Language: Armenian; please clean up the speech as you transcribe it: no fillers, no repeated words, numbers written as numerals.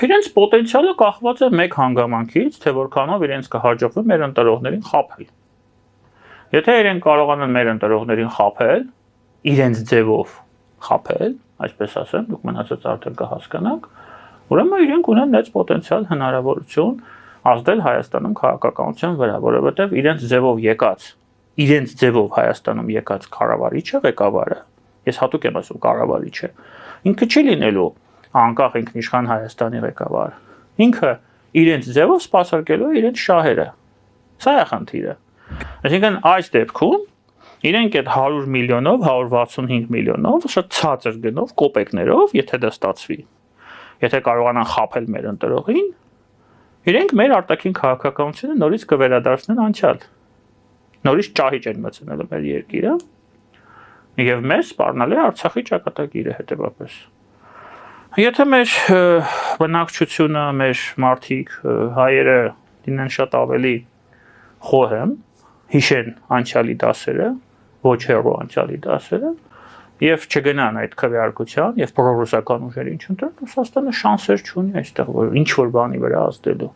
Իրենց պոտենցիալը կախված է մեկ հանգամանքից, թե որքանով իրենց կհաջողվի մեր ընտրողներին խաբել։ Եթե իրենք կարողանան մեր ընտրողներին խաբել, իրենց ձևով խաբել, այսպես ասեմ, դուք մնացած արդեն կհասկանաք, ուրեմն իրենք ունեն մեծ պոտենցիալ հնարավորություն ազդել Հայաստանում քաղաքականության վրա, որովհետև իրենց ձևով Հայաստանում եկած կառավարիչը, ղեկավարը, ես հատուկ եմ ասում կառավարիչը, ինքը չի լինելու անկախ ինքնիշխան Հայաստանի ղեկավար։ Ինքը իրենց ձևով սպասարկելու է իրենց շահերը։ Սա է խնդիրը։ Այսինքն այս դեպքում իրենք այդ 100 միլիոնով, 165 միլիոնով, շատ ցածր գնով, կոպեկներով, եթե դա ստացվի, եթե կարողանան խաբել մեր ընտրողին, իրենք մեր արտաքին քաղաքականությունը նորից կվերադարձնեն անցյալ։ Նորից ճահիճ են մտցնելու մեր երկիրը եւ մեզ սպառնալու է Արցախի ճակատագիրը հետեւապես։ Եթե մեր բնակչությունը, մեր մարդիկ, հայերը լինեն շատ ավելի խոհեմ, հիշեն անցյալի դասերը, ոչ հեռու անցյալի դասերը, եւ չգնան այդ քվեարկության եւ պրոռուսական ուժերին չընտրեն, Ռուսաստանը շանսեր չունի այստեղ, որ ինչ որ բանի վրա ազդելու։